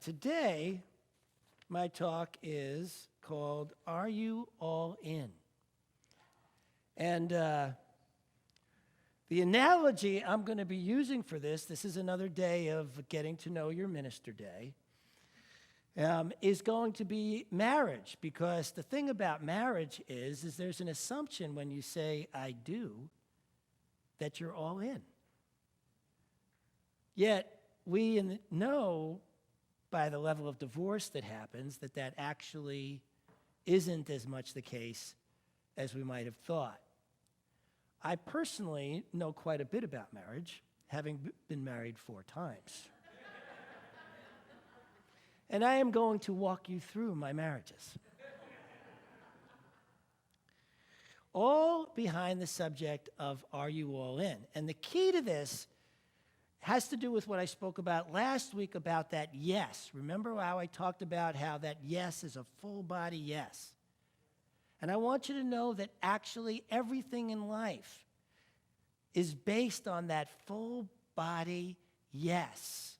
Today, my talk is called, Are You All In? And the analogy I'm going to be using for this is another day of getting to know your minister day, is going to be marriage. Because the thing about marriage is there's an assumption when you say, I do, that you're all in. Yet, we know by the level of divorce that happens that actually isn't as much the case as we might have thought. I personally know quite a bit about marriage, having been married 4 times. And I am going to walk you through my marriages. All behind the subject of Are You All In? And the key to this has to do with what I spoke about last week about that yes. Remember how I talked about how that yes is a full body yes? And I want you to know that actually everything in life is based on that full body yes.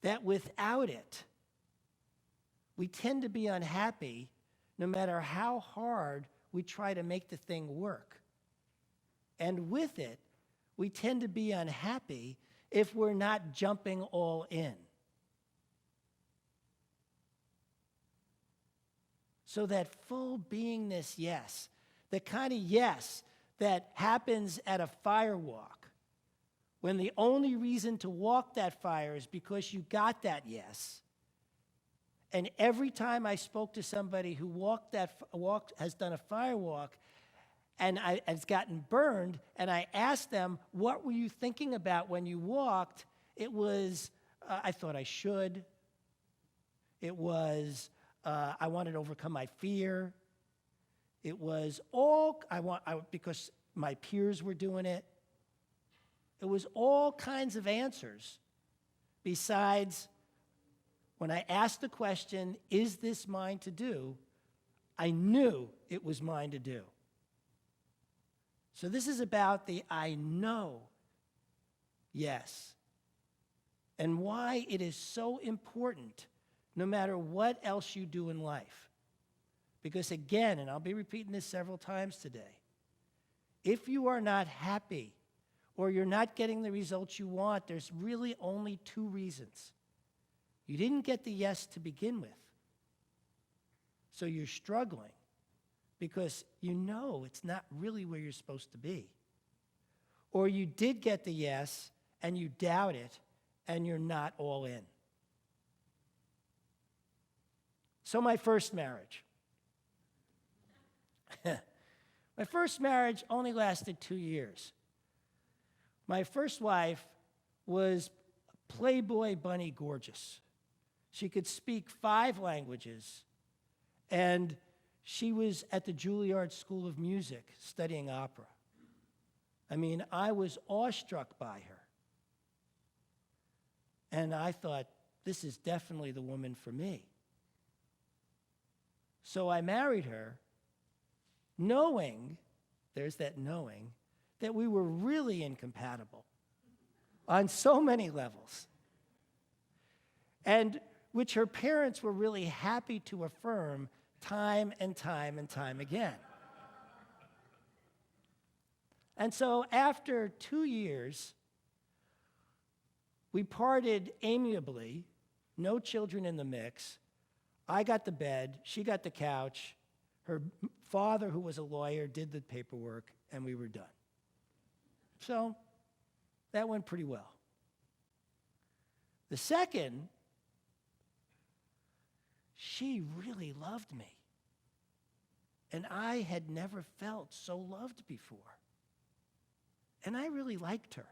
That without it, we tend to be unhappy no matter how hard we try to make the thing work. And with it, we tend to be unhappy if we're not jumping all in. So that full beingness yes, the kind of yes that happens at a fire walk, when the only reason to walk that fire is because you got that yes. And every time I spoke to somebody who has done a fire walk, and has gotten burned, and I asked them, what were you thinking about when you walked? It was, I thought I should. It was, I wanted to overcome my fear. It was because my peers were doing it. It was all kinds of answers besides when I asked the question, is this mine to do? I knew it was mine to do. So this is about the I know yes, and why it is so important no matter what else you do in life. Because again, and I'll be repeating this several times today, if you are not happy or you're not getting the results you want, there's really only 2 reasons. You didn't get the yes to begin with, so you're struggling. Because you know it's not really where you're supposed to be. Or you did get the yes, and you doubt it, and you're not all in. So my first marriage. My first marriage only lasted 2 years. My first wife was Playboy bunny gorgeous. She could speak 5 languages, and she was at the Juilliard School of Music studying opera. I mean, I was awestruck by her. And I thought, this is definitely the woman for me. So I married her, knowing, there's that knowing, that we were really incompatible on so many levels. And which her parents were really happy to affirm time and time and time again. And so after 2 years, we parted amiably, no children in the mix. I got the bed, she got the couch. Her father, who was a lawyer, did the paperwork, and we were done. So that went pretty well. The second, she really loved me. And I had never felt so loved before. And I really liked her.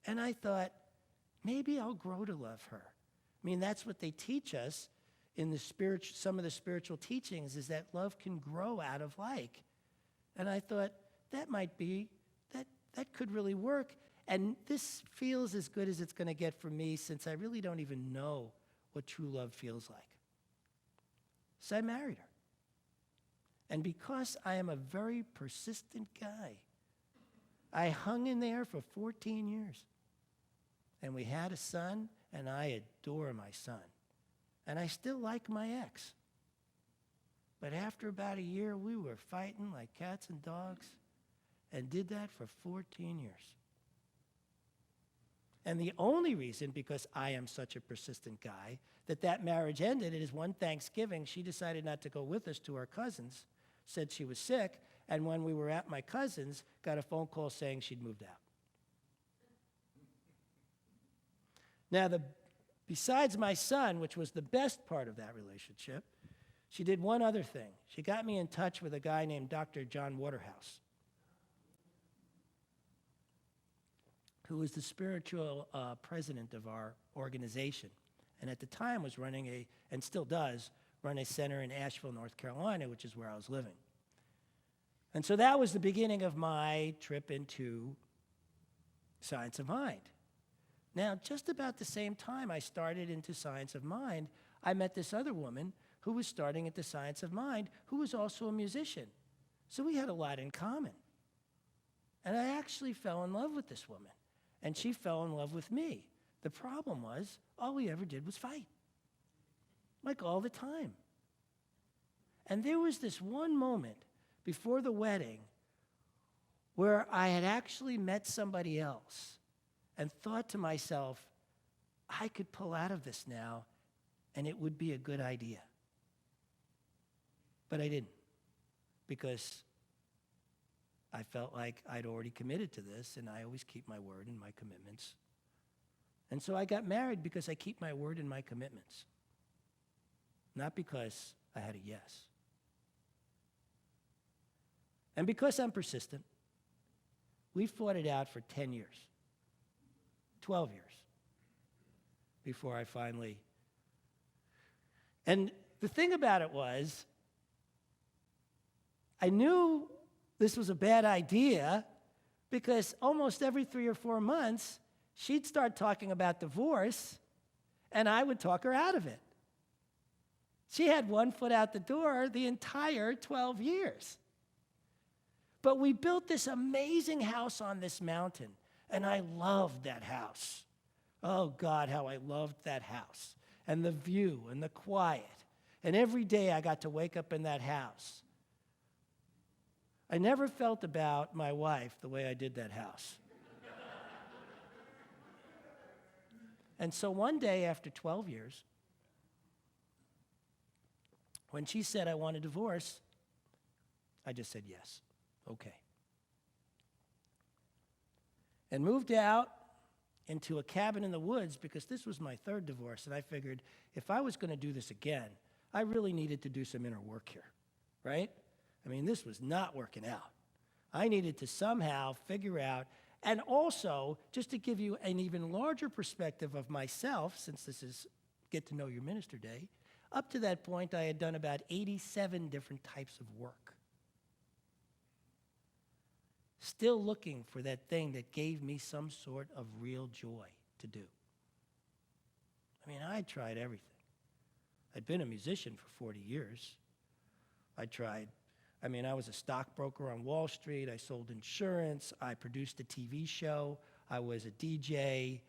And I thought, maybe I'll grow to love her. I mean, that's what they teach us in some of the spiritual teachings, is that love can grow out of like. And I thought, that could really work. And this feels as good as it's going to get for me, since I really don't even know what true love feels like. So I married her. And because I am a very persistent guy, I hung in there for 14 years. And we had a son, and I adore my son. And I still like my ex. But after about a year, we were fighting like cats and dogs, and did that for 14 years. And the only reason, because I am such a persistent guy, that marriage ended is one Thanksgiving, she decided not to go with us to our cousin's, said she was sick, and when we were at my cousin's, got a phone call saying she'd moved out. Now, besides my son, which was the best part of that relationship, she did one other thing. She got me in touch with a guy named Dr. John Waterhouse, who was the spiritual president of our organization, and at the time was running and still does, run a center in Asheville, North Carolina, which is where I was living. And so that was the beginning of my trip into Science of Mind. Now, just about the same time I started into Science of Mind, I met this other woman who was starting into Science of Mind, who was also a musician. So we had a lot in common. And I actually fell in love with this woman, and she fell in love with me. The problem was, all we ever did was fight, like all the time. And there was this one moment before the wedding where I had actually met somebody else and thought to myself, I could pull out of this now, and it would be a good idea. But I didn't, because I felt like I'd already committed to this, and I always keep my word and my commitments. And so I got married because I keep my word and my commitments, not because I had a yes. And because I'm persistent, we fought it out for 10 years, 12 years, before I finally... And the thing about it was, I knew this was a bad idea because almost every 3 or 4 months, she'd start talking about divorce, and I would talk her out of it. She had one foot out the door the entire 12 years. But we built this amazing house on this mountain, and I loved that house. Oh, God, how I loved that house, and the view, and the quiet. And every day I got to wake up in that house. I never felt about my wife the way I did that house. And so one day after 12 years, when she said I want a divorce, I just said yes, okay. And moved out into a cabin in the woods because this was my third divorce, and I figured if I was going to do this again, I really needed to do some inner work here, right? I mean, this was not working out. I needed to somehow figure out, and also, just to give you an even larger perspective of myself, since this is Get to Know Your Minister Day, up to that point, I had done about 87 different types of work. Still looking for that thing that gave me some sort of real joy to do. I mean, I tried everything. I'd been a musician for 40 years. I was a stockbroker on Wall Street. I sold insurance. I produced a TV show. I was a DJ.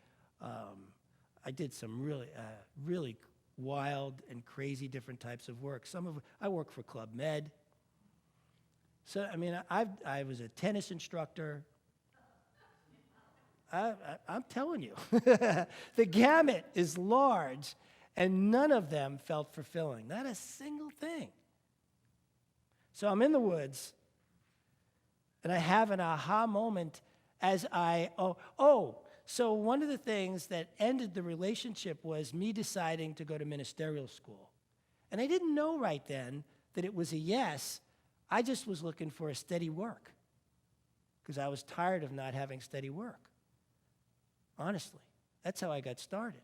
I did some really wild and crazy different types of work. I worked for Club Med. So, I mean, I was a tennis instructor. I'm telling you, the gamut is large, and none of them felt fulfilling, not a single thing. So I'm in the woods, and I have an aha moment as so one of the things that ended the relationship was me deciding to go to ministerial school. And I didn't know right then that it was a yes. I just was looking for a steady work because I was tired of not having steady work. Honestly, that's how I got started.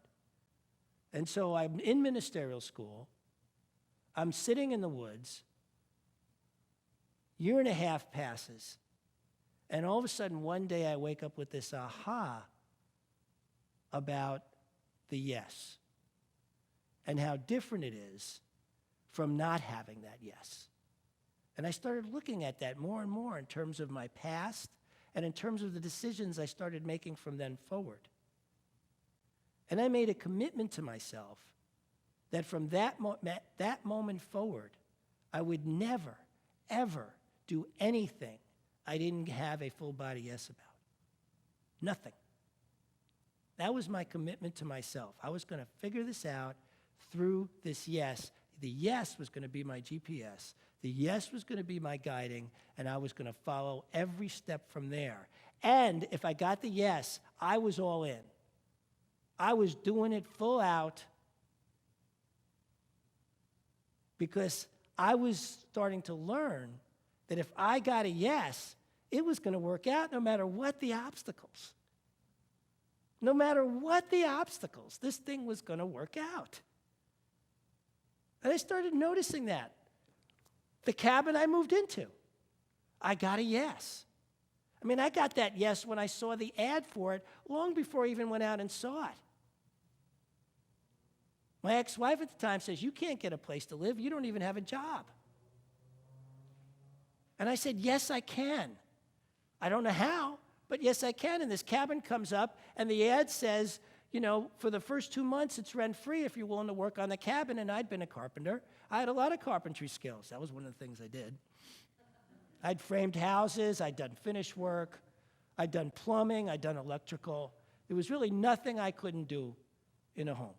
And so I'm in ministerial school. I'm sitting in the woods. Year and a half passes. And all of a sudden, one day I wake up with this aha about the yes and how different it is from not having that yes. And I started looking at that more and more in terms of my past and in terms of the decisions I started making from then forward. And I made a commitment to myself that from that moment forward, I would never, ever do anything I didn't have a full body yes about. Nothing. That was my commitment to myself. I was going to figure this out through this yes. The yes was going to be my GPS. The yes was going to be my guiding, and I was going to follow every step from there. And if I got the yes, I was all in. I was doing it full out because I was starting to learn that if I got a yes, it was going to work out no matter what the obstacles. No matter what the obstacles, this thing was going to work out. And I started noticing that. The cabin I moved into, I got a yes. I mean, I got that yes when I saw the ad for it long before I even went out and saw it. My ex-wife at the time says, "You can't get a place to live. You don't even have a job." And I said, "Yes, I can. I don't know how, but yes, I can." And this cabin comes up, and the ad says, you know, for the first 2 months, it's rent-free if you're willing to work on the cabin. And I'd been a carpenter. I had a lot of carpentry skills. That was one of the things I did. I'd framed houses. I'd done finish work. I'd done plumbing. I'd done electrical. There was really nothing I couldn't do in a home.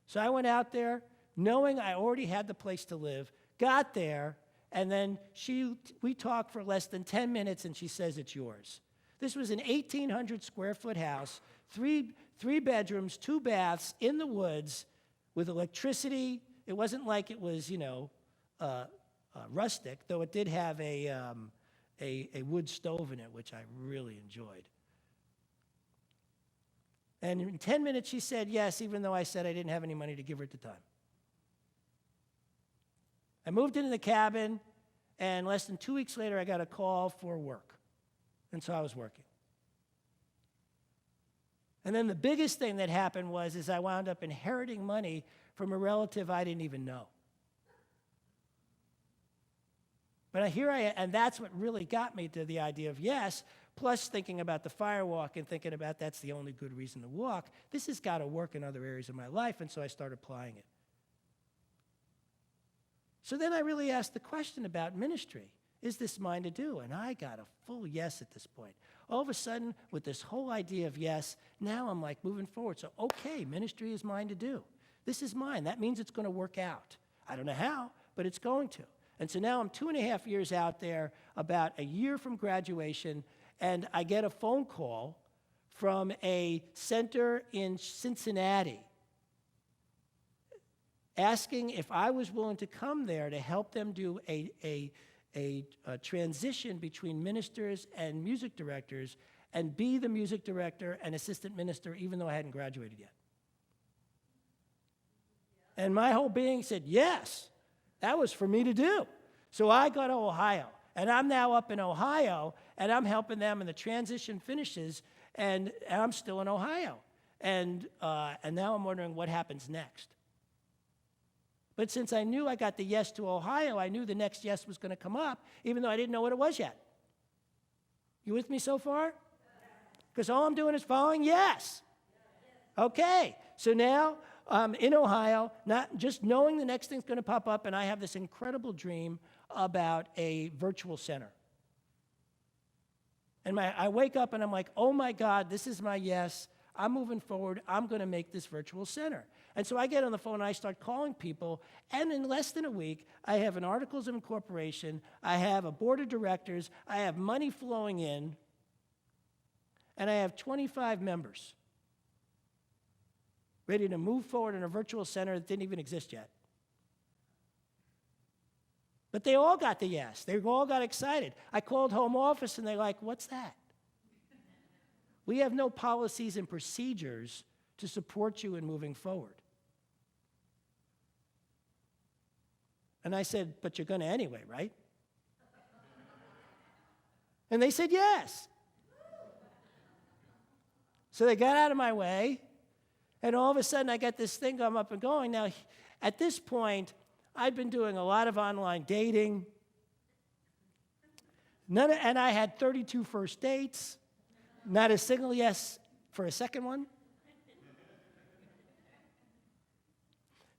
So I went out there knowing I already had the place to live, got there, and then we talked for less than 10 minutes, and she says, "It's yours." This was an 1,800 square foot house, three bedrooms, 2 baths in the woods with electricity. It wasn't like it was, rustic, though it did have a wood stove in it, which I really enjoyed. And in 10 minutes, she said yes, even though I said I didn't have any money to give her at the time. I moved into the cabin, and less than 2 weeks later, I got a call for work. And so I was working. And then the biggest thing that happened is I wound up inheriting money from a relative I didn't even know. But here I am, and that's what really got me to the idea of yes, plus thinking about the fire walk and thinking about that's the only good reason to walk. This has got to work in other areas of my life, and so I started applying it. So then I really asked the question about ministry. Is this mine to do? And I got a full yes at this point. All of a sudden, with this whole idea of yes, now I'm like moving forward. So, okay, ministry is mine to do. This is mine. That means it's going to work out. I don't know how, but it's going to. And so now I'm 2.5 years out there, about a year from graduation, and I get a phone call from a center in Cincinnati asking if I was willing to come there to help them do a transition between ministers and music directors and be the music director and assistant minister even though I hadn't graduated yet. And my whole being said, yes, that was for me to do. So I go to Ohio, and I'm now up in Ohio, and I'm helping them, and the transition finishes, and I'm still in Ohio. And now I'm wondering what happens next. But since I knew I got the yes to Ohio, I knew the next yes was going to come up, even though I didn't know what it was yet. You with me so far? Because all I'm doing is following yes. Okay, so now I'm in Ohio, not just knowing the next thing's going to pop up, and I have this incredible dream about a virtual center. And I wake up and I'm like, oh my God, this is my yes. I'm moving forward. I'm going to make this virtual center. And so I get on the phone and I start calling people, and in less than a week, I have an articles of incorporation, I have a board of directors, I have money flowing in, and I have 25 members ready to move forward in a virtual center that didn't even exist yet. But they all got the yes. They all got excited. I called home office, and they're like, what's that? We have no policies and procedures to support you in moving forward. And I said, but you're going to anyway, right? And they said yes. So they got out of my way, and all of a sudden I got this thing going up and going. Now, at this point, I'd been doing a lot of online dating, and I had 32 first dates, not a single yes for a second one.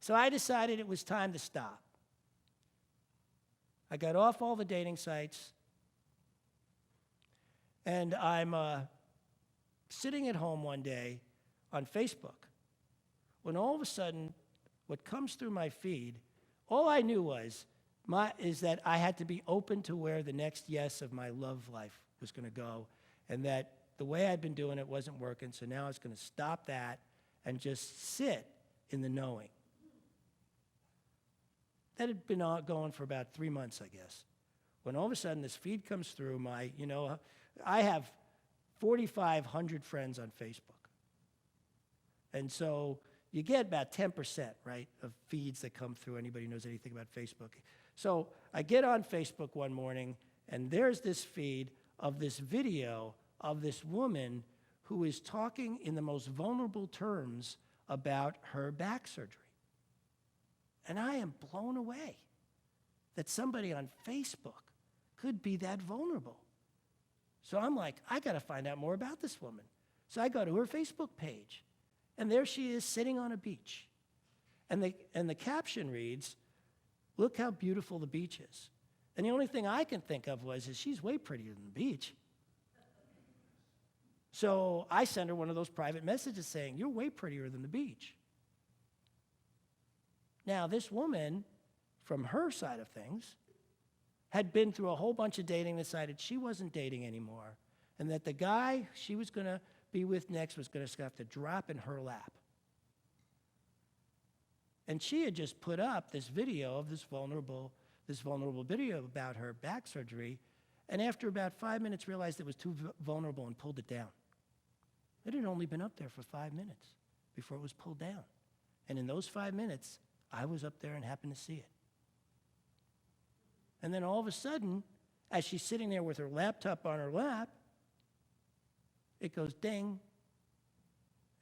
So I decided it was time to stop. I got off all the dating sites, and I'm sitting at home one day on Facebook when all of a sudden what comes through my feed, all I knew is that I had to be open to where the next yes of my love life was going to go, and that the way I'd been doing it wasn't working, so now I was going to stop that and just sit in the knowing. That had been going for about 3 months, I guess, when all of a sudden this feed comes through I have 4,500 friends on Facebook. And so you get about 10%, right, of feeds that come through. Anybody who knows anything about Facebook. So I get on Facebook one morning, and there's this feed of this video of this woman who is talking in the most vulnerable terms about her back surgery. And I am blown away that somebody on Facebook could be that vulnerable. So I'm like, I got to find out more about this woman. So I go to her Facebook page, and there she is sitting on a beach. And the caption reads, "Look how beautiful the beach is." And the only thing I can think of is she's way prettier than the beach. So I send her one of those private messages saying, "You're way prettier than the beach." Now, this woman, from her side of things, had been through a whole bunch of dating, decided she wasn't dating anymore, and that the guy she was going to be with next was going to have to drop in her lap. And she had just put up this video of this vulnerable video about her back surgery, and after about 5 minutes realized it was too vulnerable and pulled it down. It had only been up there for 5 minutes before it was pulled down. And in those 5 minutes, I was up there and happened to see it. And then all of a sudden, as she's sitting there with her laptop on her lap, it goes ding,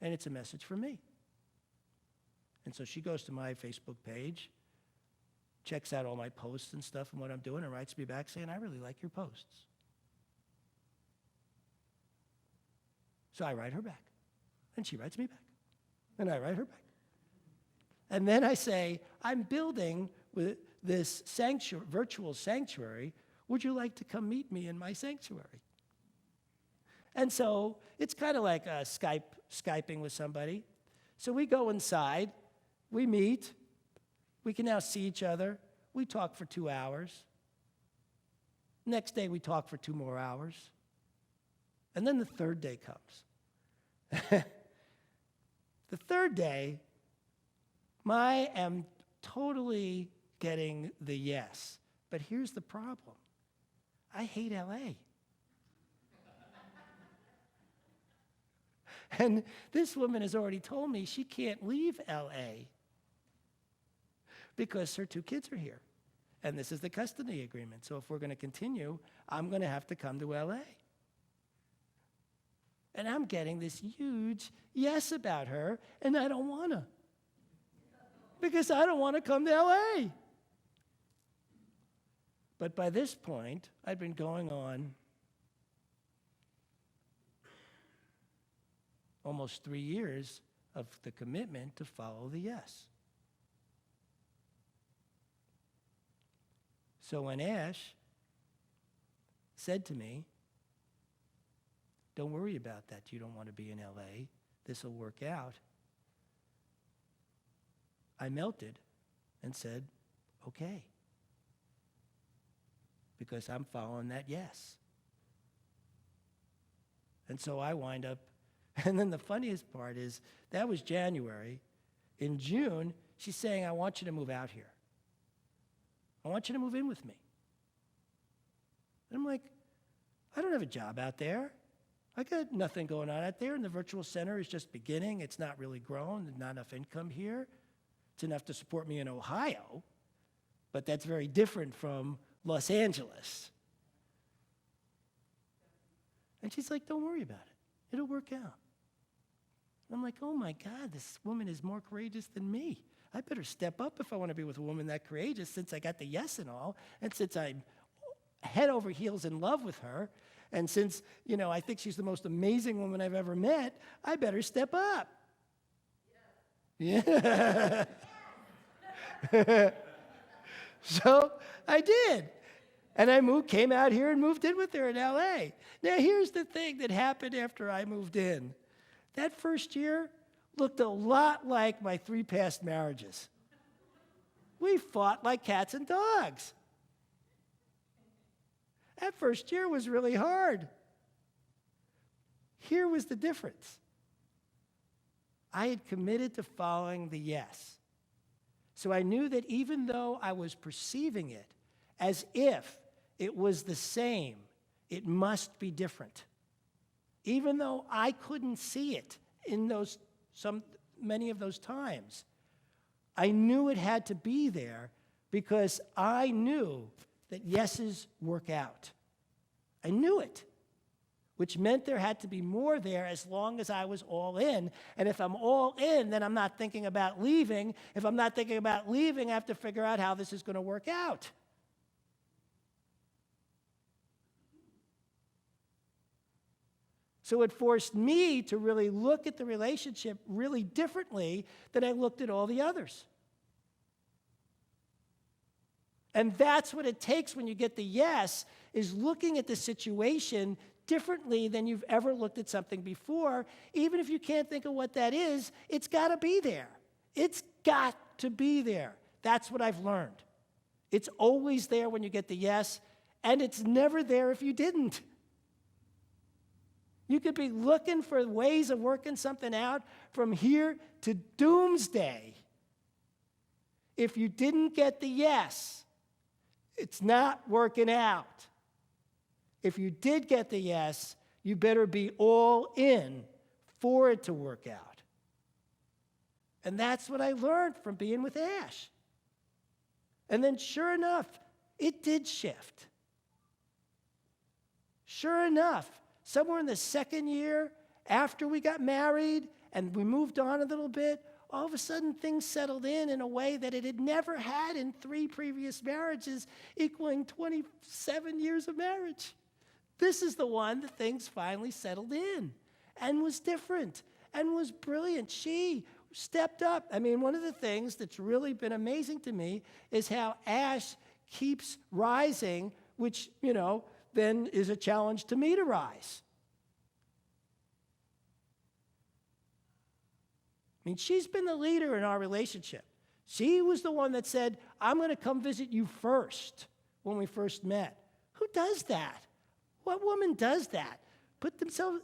and it's a message from me. And so she goes to my Facebook page, checks out all my posts and stuff and what I'm doing, and writes me back saying, "I really like your posts." So I write her back, and she writes me back, and I write her back. And then I say, "I'm building with this virtual sanctuary. Would you like to come meet me in my sanctuary?" And so it's kind of like Skyping with somebody. So we go inside, we meet, we can now see each other. We talk for 2 hours. Next day we talk for 2 more hours. And then the third day comes. The third day, I am totally getting the yes. But here's the problem. I hate LA. And this woman has already told me she can't leave LA because her 2 kids are here. And this is the custody agreement. So if we're going to continue, I'm going to have to come to LA. And I'm getting this huge yes about her, and I don't want to. Because I don't want to come to LA. But by this point, I'd been going on almost 3 years of the commitment to follow the yes. So when Ash said to me, "Don't worry about that. You don't want to be in LA. This will work out," I melted and said, "Okay." Because I'm following that yes. And so I wind up, and then the funniest part is, that was January. In June, she's saying, "I want you to move out here. I want you to move in with me." And I'm like, "I don't have a job out there. I got nothing going on out there, and the virtual center is just beginning. It's not really grown. There's not enough income here. It's enough to support me in Ohio, but that's very different from Los Angeles." And she's like, "Don't worry about it. It'll work out." And I'm like, oh my God, this woman is more courageous than me. I better step up if I want to be with a woman that courageous, since I got the yes and all, and since I'm head over heels in love with her, and since, I think she's the most amazing woman I've ever met, I better step up. Yeah. So I did. And I came out here and moved in with her in LA. Now, here's the thing that happened after I moved in. That first year looked a lot like my 3 past marriages. We fought like cats and dogs. That first year was really hard. Here was the difference. I had committed to following the yes. So I knew that even though I was perceiving it as if it was the same, it must be different. Even though I couldn't see it in many of those times, I knew it had to be there because I knew that yeses work out. I knew it, which meant there had to be more there as long as I was all in. And if I'm all in, then I'm not thinking about leaving. If I'm not thinking about leaving, I have to figure out how this is going to work out. So it forced me to really look at the relationship really differently than I looked at all the others. And that's what it takes when you get the yes, is looking at the situation differently than you've ever looked at something before. Even if you can't think of what that is, it's got to be there. It's got to be there. That's what I've learned. It's always there when you get the yes, and it's never there if you didn't. You could be looking for ways of working something out from here to doomsday. If you didn't get the yes, it's not working out. If you did get the yes, you better be all in for it to work out. And that's what I learned from being with Ash. And then sure enough, it did shift. Sure enough, somewhere in the second year after we got married and we moved on a little bit, all of a sudden things settled in a way that it had never had in 3 previous marriages, equaling 27 years of marriage. This is the one that things finally settled in and was different and was brilliant. She stepped up. I mean, one of the things that's really been amazing to me is how Ash keeps rising, which, then is a challenge to me to rise. I mean, she's been the leader in our relationship. She was the one that said, I'm going to come visit you first when we first met. Who does that? What woman does that? Put themselves,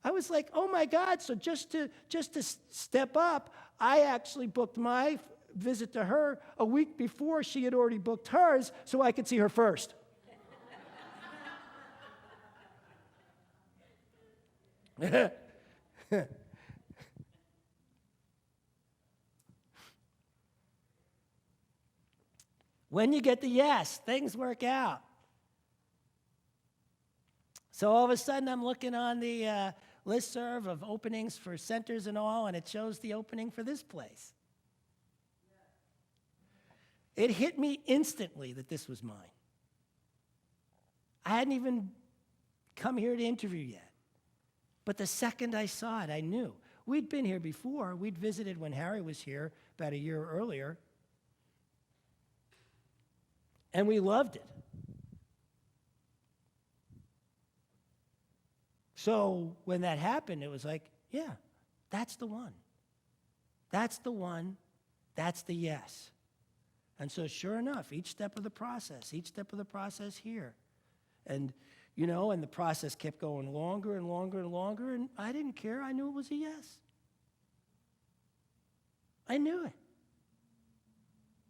I was like, oh my God. So just to step up, I actually booked my visit to her a week before she had already booked hers so I could see her first. When you get the yes, things work out. So all of a sudden, I'm looking on the listserv of openings for centers and all, and it shows the opening for this place. It hit me instantly that this was mine. I hadn't even come here to interview yet. But the second I saw it, I knew. We'd been here before. We'd visited when Harry was here about a year earlier. And we loved it. So when that happened, it was like, yeah, that's the one. That's the one. That's the yes. And so sure enough, each step of the process here. And, and the process kept going longer and longer and longer, and I didn't care. I knew it was a yes. I knew it.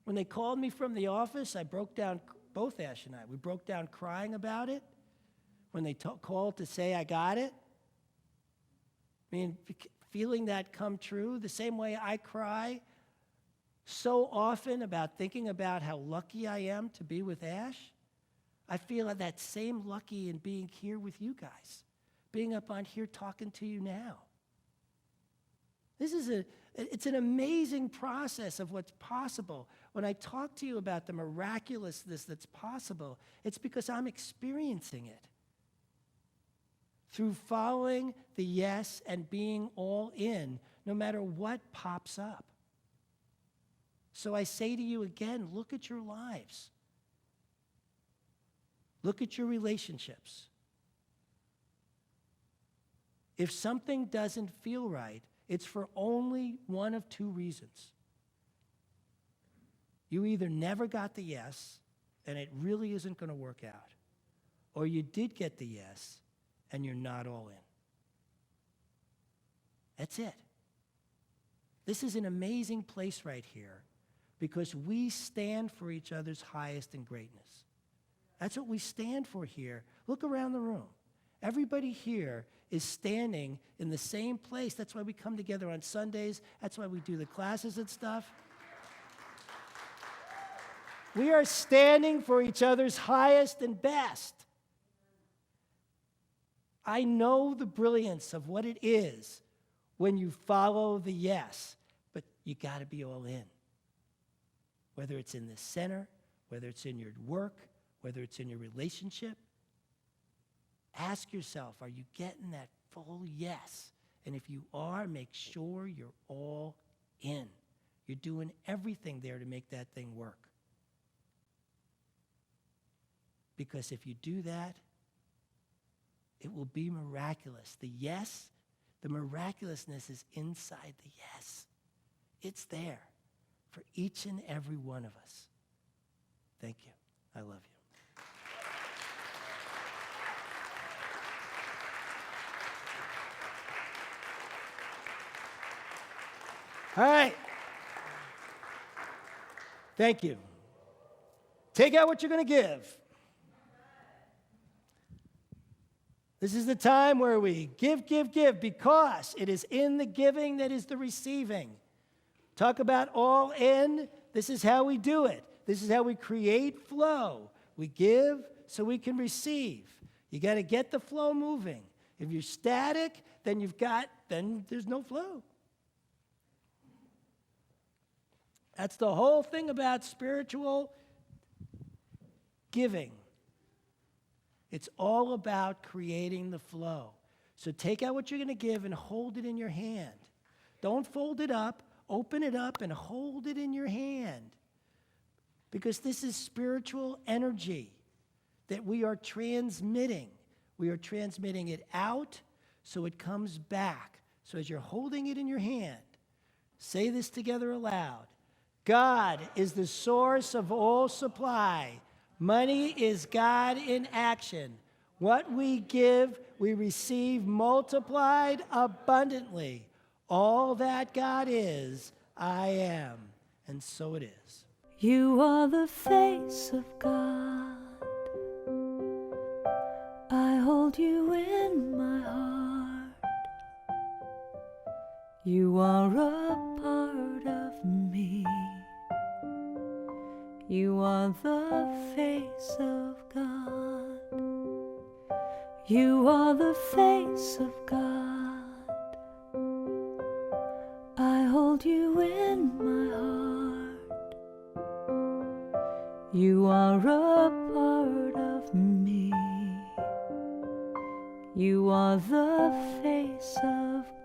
When they called me from the office, I broke down, both Ash and I, we broke down crying about it. When they called to say I got it, I mean, feeling that come true, the same way I cry so often about thinking about how lucky I am to be with Ash, I feel that same lucky in being here with you guys, being up on here talking to you now. It's an amazing process of what's possible. When I talk to you about the miraculousness that's possible, it's because I'm experiencing it. Through following the yes and being all in, no matter what pops up. So I say to you again, look at your lives. Look at your relationships. If something doesn't feel right, it's for only one of two reasons. You either never got the yes, and it really isn't going to work out, or you did get the yes, and you're not all in. That's it. This is an amazing place right here because we stand for each other's highest and greatness. That's what we stand for here. Look around the room. Everybody here is standing in the same place. That's why we come together on Sundays. That's why we do the classes and stuff. We are standing for each other's highest and best. I know the brilliance of what it is when you follow the yes, but you got to be all in. Whether it's in the center, whether it's in your work, whether it's in your relationship, ask yourself, are you getting that full yes? And if you are, make sure you're all in. You're doing everything there to make that thing work. Because if you do that, it will be miraculous. The yes, the miraculousness is inside the yes. It's there for each and every one of us. Thank you. I love you. All right. Thank you. Take out what you're going to give. This is the time where we give, because it is in the giving that is the receiving. Talk about all in. This is how we do it. This is how we create flow. We give so we can receive. You got to get the flow moving. If you're static, then there's no flow. That's the whole thing about spiritual giving. It's all about creating the flow. So take out what you're going to give and hold it in your hand. Don't fold it up. Open it up and hold it in your hand. Because this is spiritual energy that we are transmitting. We are transmitting it out so it comes back. So as you're holding it in your hand, say this together aloud. God is the source of all supply. Money is God in action. What we give, we receive multiplied abundantly. All that God is, I am. And so it is. You are the face of God. I hold you in my heart. You are a part of me. You are the face of God. You are the face of God. I hold you in my heart. You are a part of me. You are the face of God.